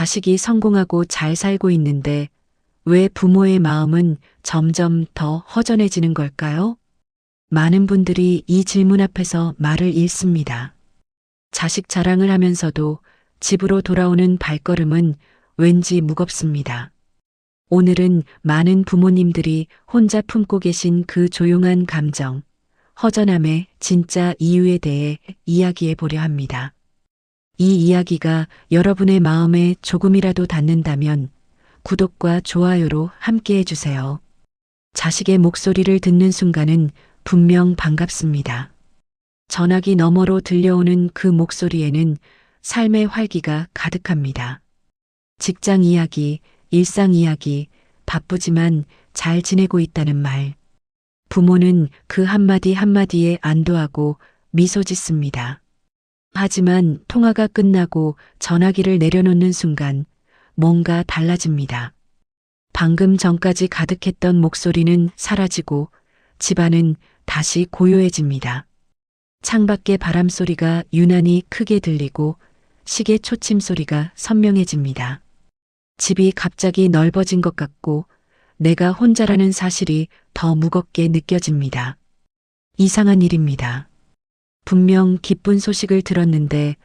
자식이 성공하고 잘 살고 있는데 왜 부모의 마음은 점점 더 허전해지는 걸까요? 많은 분들이 이 질문 앞에서 말을 잃습니다. 자식 자랑을 하면서도 집으로 돌아오는 발걸음은 왠지 무겁습니다. 오늘은 많은 부모님들이 혼자 품고 계신 그 조용한 감정, 허전함의 진짜 이유에 대해 이야기해 보려 합니다. 이 이야기가 여러분의 마음에 조금이라도 닿는다면 구독과 좋아요로 함께 해주세요. 자식의 목소리를 듣는 순간은 분명 반갑습니다. 전화기 너머로 들려오는 그 목소리에는 삶의 활기가 가득합니다. 직장 이야기, 일상 이야기, 바쁘지만 잘 지내고 있다는 말. 부모는 그 한마디 한마디에 안도하고 미소 짓습니다. 하지만 통화가 끝나고 전화기를 내려놓는 순간 뭔가 달라집니다. 방금 전까지 가득했던 목소리는 사라지고 집안은 다시 고요해집니다. 창밖의 바람 소리가 유난히 크게 들리고 시계 초침 소리가 선명해집니다. 집이 갑자기 넓어진 것 같고 내가 혼자라는 사실이 더 무겁게 느껴집니다. 이상한 일입니다. 분명 기쁜 소식을 들었는데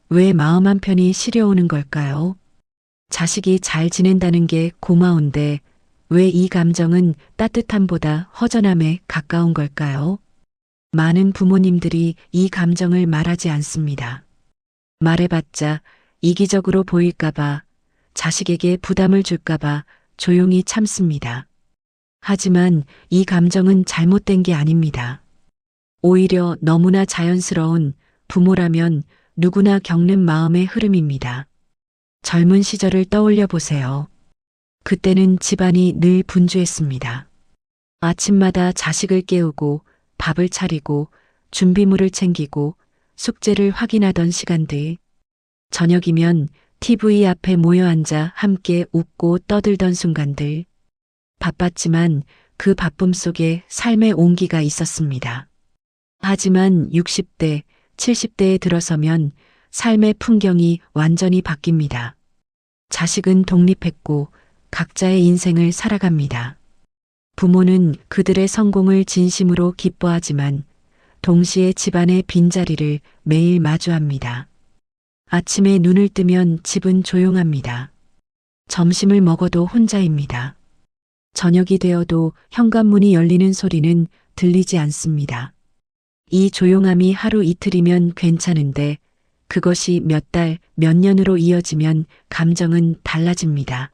왜 마음 한편이 시려오는 걸까요? 자식이 잘 지낸다는 게 고마운데 왜 이 감정은 따뜻함보다 허전함에 가까운 걸까요? 많은 부모님들이 이 감정을 말하지 않습니다. 말해봤자 이기적으로 보일까봐, 자식에게 부담을 줄까봐 조용히 참습니다. 하지만 이 감정은 잘못된 게 아닙니다. 오히려 너무나 자연스러운 부모라면 누구나 겪는 마음의 흐름입니다. 젊은 시절을 떠올려 보세요. 그때는 집안이 늘 분주했습니다. 아침마다 자식을 깨우고 밥을 차리고 준비물을 챙기고 숙제를 확인하던 시간들. 저녁이면 TV 앞에 모여 앉아 함께 웃고 떠들던 순간들. 바빴지만 그 바쁨 속에 삶의 온기가 있었습니다. 하지만 60대, 70대에 들어서면 삶의 풍경이 완전히 바뀝니다. 자식은 독립했고 각자의 인생을 살아갑니다. 부모는 그들의 성공을 진심으로 기뻐하지만 동시에 집안의 빈자리를 매일 마주합니다. 아침에 눈을 뜨면 집은 조용합니다. 점심을 먹어도 혼자입니다. 저녁이 되어도 현관문이 열리는 소리는 들리지 않습니다. 이 조용함이 하루 이틀이면 괜찮은데 그것이 몇 달, 몇 년으로 이어지면 감정은 달라집니다.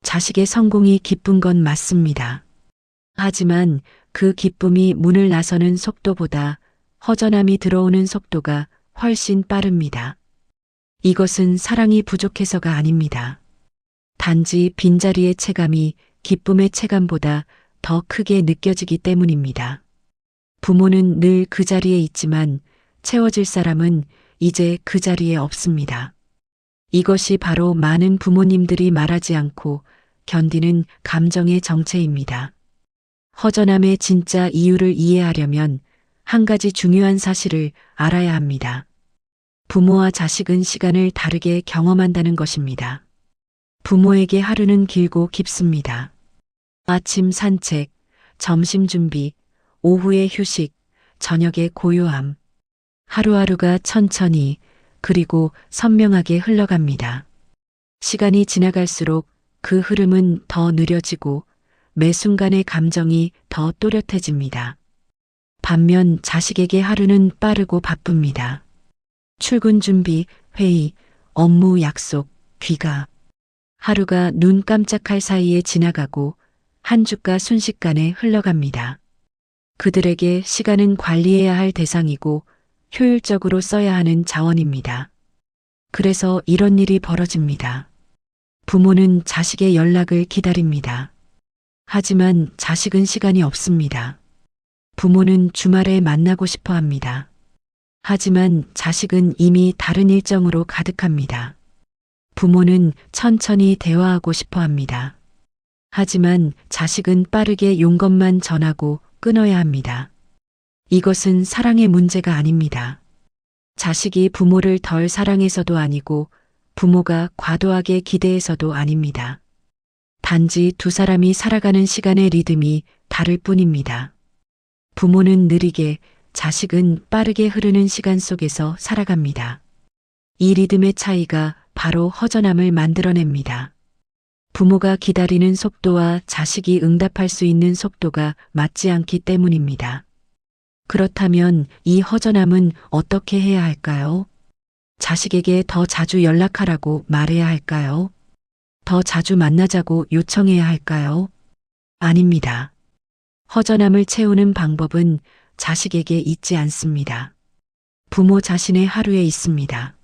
자식의 성공이 기쁜 건 맞습니다. 하지만 그 기쁨이 문을 나서는 속도보다 허전함이 들어오는 속도가 훨씬 빠릅니다. 이것은 사랑이 부족해서가 아닙니다. 단지 빈자리의 체감이 기쁨의 체감보다 더 크게 느껴지기 때문입니다. 부모는 늘 그 자리에 있지만 채워질 사람은 이제 그 자리에 없습니다. 이것이 바로 많은 부모님들이 말하지 않고 견디는 감정의 정체입니다. 허전함의 진짜 이유를 이해하려면 한 가지 중요한 사실을 알아야 합니다. 부모와 자식은 시간을 다르게 경험한다는 것입니다. 부모에게 하루는 길고 깊습니다. 아침 산책, 점심 준비, 오후의 휴식, 저녁의 고요함. 하루하루가 천천히 그리고 선명하게 흘러갑니다. 시간이 지나갈수록 그 흐름은 더 느려지고 매 순간의 감정이 더 또렷해집니다. 반면 자식에게 하루는 빠르고 바쁩니다. 출근 준비, 회의, 업무 약속, 귀가. 하루가 눈 깜짝할 사이에 지나가고 한 주가 순식간에 흘러갑니다. 그들에게 시간은 관리해야 할 대상이고 효율적으로 써야 하는 자원입니다. 그래서 이런 일이 벌어집니다. 부모는 자식의 연락을 기다립니다. 하지만 자식은 시간이 없습니다. 부모는 주말에 만나고 싶어 합니다. 하지만 자식은 이미 다른 일정으로 가득합니다. 부모는 천천히 대화하고 싶어 합니다. 하지만 자식은 빠르게 용건만 전하고 끊어야 합니다. 이것은 사랑의 문제가 아닙니다. 자식이 부모를 덜 사랑해서도 아니고 부모가 과도하게 기대해서도 아닙니다. 단지 두 사람이 살아가는 시간의 리듬이 다를 뿐입니다. 부모는 느리게, 자식은 빠르게 흐르는 시간 속에서 살아갑니다. 이 리듬의 차이가 바로 허전함을 만들어냅니다. 부모가 기다리는 속도와 자식이 응답할 수 있는 속도가 맞지 않기 때문입니다. 그렇다면 이 허전함은 어떻게 해야 할까요? 자식에게 더 자주 연락하라고 말해야 할까요? 더 자주 만나자고 요청해야 할까요? 아닙니다. 허전함을 채우는 방법은 자식에게 있지 않습니다. 부모 자신의 하루에 있습니다.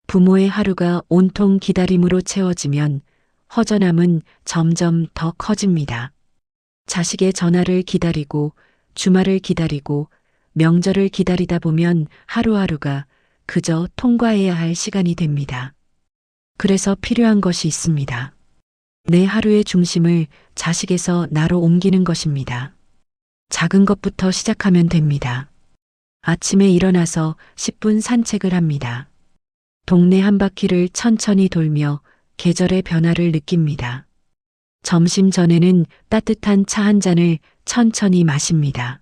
부모의 하루가 온통 기다림으로 채워지면 허전함은 점점 더 커집니다. 자식의 전화를 기다리고 주말을 기다리고 명절을 기다리다 보면 하루하루가 그저 통과해야 할 시간이 됩니다. 그래서 필요한 것이 있습니다. 내 하루의 중심을 자식에서 나로 옮기는 것입니다. 작은 것부터 시작하면 됩니다. 아침에 일어나서 10분 산책을 합니다. 동네 한 바퀴를 천천히 돌며 계절의 변화를 느낍니다. 점심 전에는 따뜻한 차 한 잔을 천천히 마십니다.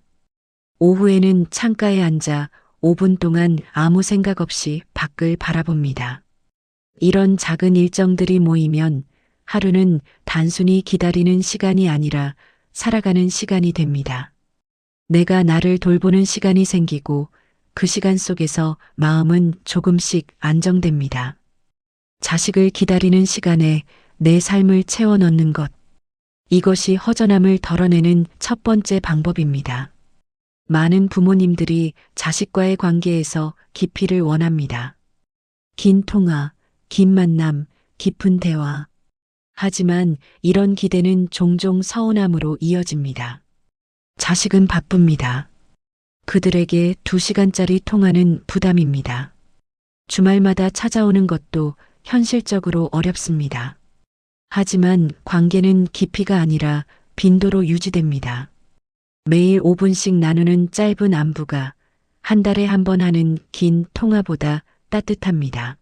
오후에는 창가에 앉아 5분 동안 아무 생각 없이 밖을 바라봅니다. 이런 작은 일정들이 모이면 하루는 단순히 기다리는 시간이 아니라 살아가는 시간이 됩니다. 내가 나를 돌보는 시간이 생기고 그 시간 속에서 마음은 조금씩 안정됩니다. 자식을 기다리는 시간에 내 삶을 채워 넣는 것. 이것이 허전함을 덜어내는 첫 번째 방법입니다. 많은 부모님들이 자식과의 관계에서 깊이를 원합니다. 긴 통화, 긴 만남, 깊은 대화. 하지만 이런 기대는 종종 서운함으로 이어집니다. 자식은 바쁩니다. 그들에게 2시간짜리 통화는 부담입니다. 주말마다 찾아오는 것도 현실적으로 어렵습니다. 하지만 관계는 깊이가 아니라 빈도로 유지됩니다. 매일 5분씩 나누는 짧은 안부가 한 달에 한 번 하는 긴 통화보다 따뜻합니다.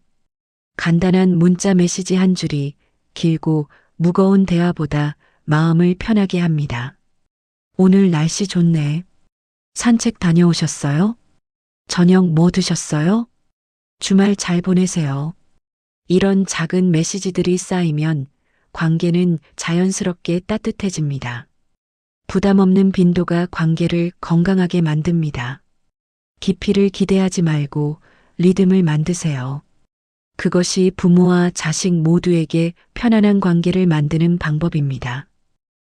간단한 문자 메시지 한 줄이 길고 무거운 대화보다 마음을 편하게 합니다. 오늘 날씨 좋네. 산책 다녀오셨어요? 저녁 뭐 드셨어요? 주말 잘 보내세요. 이런 작은 메시지들이 쌓이면 관계는 자연스럽게 따뜻해집니다. 부담 없는 빈도가 관계를 건강하게 만듭니다. 깊이를 기대하지 말고 리듬을 만드세요. 그것이 부모와 자식 모두에게 편안한 관계를 만드는 방법입니다.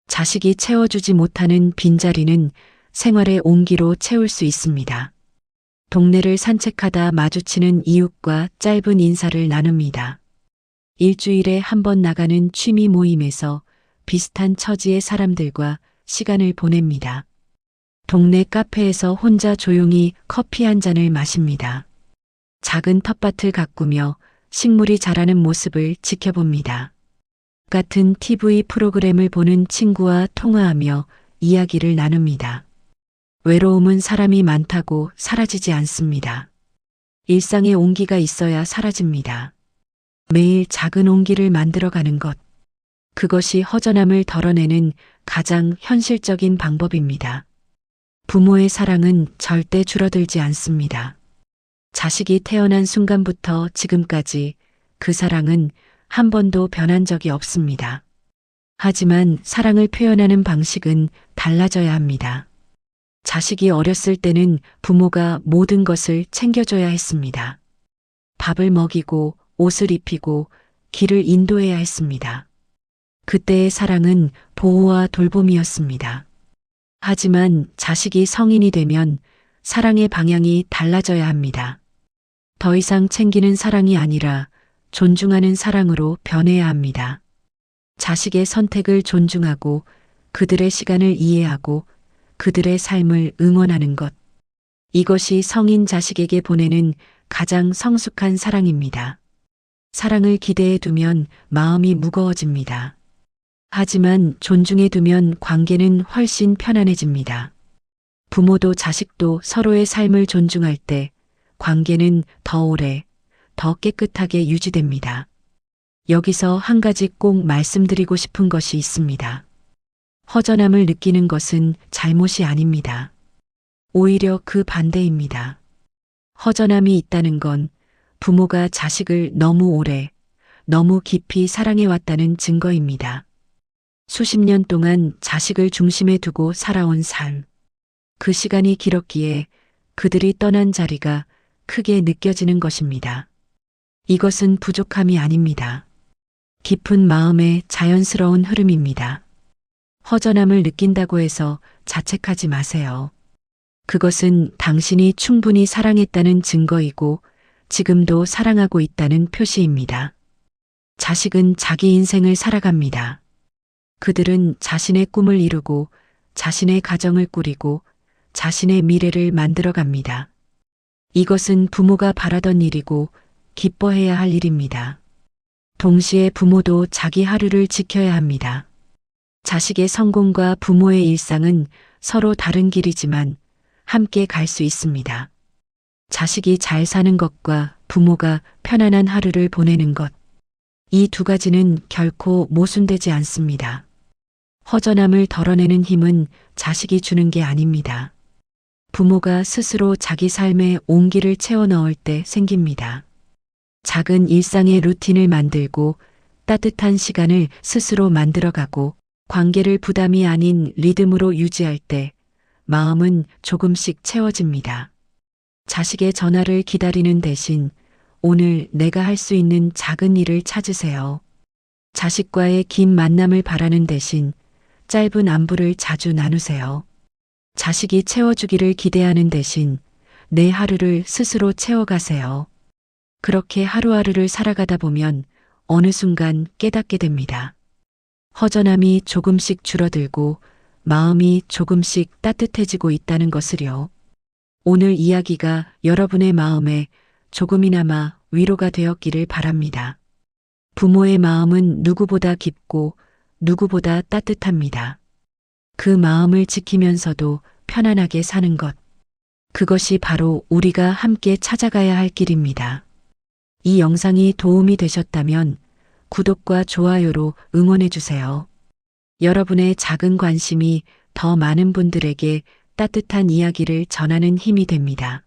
자식이 채워주지 못하는 빈자리는 생활의 온기로 채울 수 있습니다. 동네를 산책하다 마주치는 이웃과 짧은 인사를 나눕니다. 일주일에 한 번 나가는 취미 모임에서 비슷한 처지의 사람들과 시간을 보냅니다. 동네 카페에서 혼자 조용히 커피 한 잔을 마십니다. 작은 텃밭을 가꾸며 식물이 자라는 모습을 지켜봅니다. 같은 TV 프로그램을 보는 친구와 통화하며 이야기를 나눕니다. 외로움은 사람이 많다고 사라지지 않습니다. 일상의 온기가 있어야 사라집니다. 매일 작은 온기를 만들어가는 것. 그것이 허전함을 덜어내는 가장 현실적인 방법입니다. 부모의 사랑은 절대 줄어들지 않습니다. 자식이 태어난 순간부터 지금까지 그 사랑은 한 번도 변한 적이 없습니다. 하지만 사랑을 표현하는 방식은 달라져야 합니다. 자식이 어렸을 때는 부모가 모든 것을 챙겨줘야 했습니다. 밥을 먹이고 옷을 입히고 길을 인도해야 했습니다. 그때의 사랑은 보호와 돌봄이었습니다. 하지만 자식이 성인이 되면 사랑의 방향이 달라져야 합니다. 더 이상 챙기는 사랑이 아니라 존중하는 사랑으로 변해야 합니다. 자식의 선택을 존중하고 그들의 시간을 이해하고 그들의 삶을 응원하는 것. 이것이 성인 자식에게 보내는 가장 성숙한 사랑입니다. 사랑을 기대해 두면 마음이 무거워집니다. 하지만 존중해 두면 관계는 훨씬 편안해집니다. 부모도 자식도 서로의 삶을 존중할 때 관계는 더 오래, 더 깨끗하게 유지됩니다. 여기서 한 가지 꼭 말씀드리고 싶은 것이 있습니다. 허전함을 느끼는 것은 잘못이 아닙니다. 오히려 그 반대입니다. 허전함이 있다는 건 부모가 자식을 너무 오래, 너무 깊이 사랑해왔다는 증거입니다. 수십 년 동안 자식을 중심에 두고 살아온 삶. 그 시간이 길었기에 그들이 떠난 자리가 크게 느껴지는 것입니다. 이것은 부족함이 아닙니다. 깊은 마음의 자연스러운 흐름입니다. 허전함을 느낀다고 해서 자책하지 마세요. 그것은 당신이 충분히 사랑했다는 증거이고 지금도 사랑하고 있다는 표시입니다. 자식은 자기 인생을 살아갑니다. 그들은 자신의 꿈을 이루고 자신의 가정을 꾸리고 자신의 미래를 만들어갑니다. 이것은 부모가 바라던 일이고 기뻐해야 할 일입니다. 동시에 부모도 자기 하루를 지켜야 합니다. 자식의 성공과 부모의 일상은 서로 다른 길이지만 함께 갈 수 있습니다. 자식이 잘 사는 것과 부모가 편안한 하루를 보내는 것. 이 두 가지는 결코 모순되지 않습니다. 허전함을 덜어내는 힘은 자식이 주는 게 아닙니다. 부모가 스스로 자기 삶에 온기를 채워 넣을 때 생깁니다. 작은 일상의 루틴을 만들고 따뜻한 시간을 스스로 만들어가고 관계를 부담이 아닌 리듬으로 유지할 때 마음은 조금씩 채워집니다. 자식의 전화를 기다리는 대신 오늘 내가 할 수 있는 작은 일을 찾으세요. 자식과의 긴 만남을 바라는 대신 짧은 안부를 자주 나누세요. 자식이 채워주기를 기대하는 대신 내 하루를 스스로 채워가세요. 그렇게 하루하루를 살아가다 보면 어느 순간 깨닫게 됩니다. 허전함이 조금씩 줄어들고 마음이 조금씩 따뜻해지고 있다는 것을요. 오늘 이야기가 여러분의 마음에 조금이나마 위로가 되었기를 바랍니다. 부모의 마음은 누구보다 깊고 누구보다 따뜻합니다. 그 마음을 지키면서도 편안하게 사는 것. 그것이 바로 우리가 함께 찾아가야 할 길입니다. 이 영상이 도움이 되셨다면 구독과 좋아요로 응원해 주세요. 여러분의 작은 관심이 더 많은 분들에게 따뜻한 이야기를 전하는 힘이 됩니다.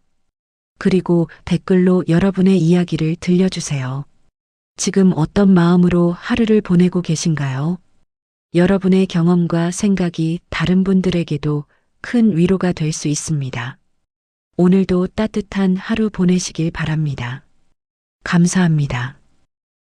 그리고 댓글로 여러분의 이야기를 들려주세요. 지금 어떤 마음으로 하루를 보내고 계신가요? 여러분의 경험과 생각이 다른 분들에게도 큰 위로가 될 수 있습니다. 오늘도 따뜻한 하루 보내시길 바랍니다. 감사합니다.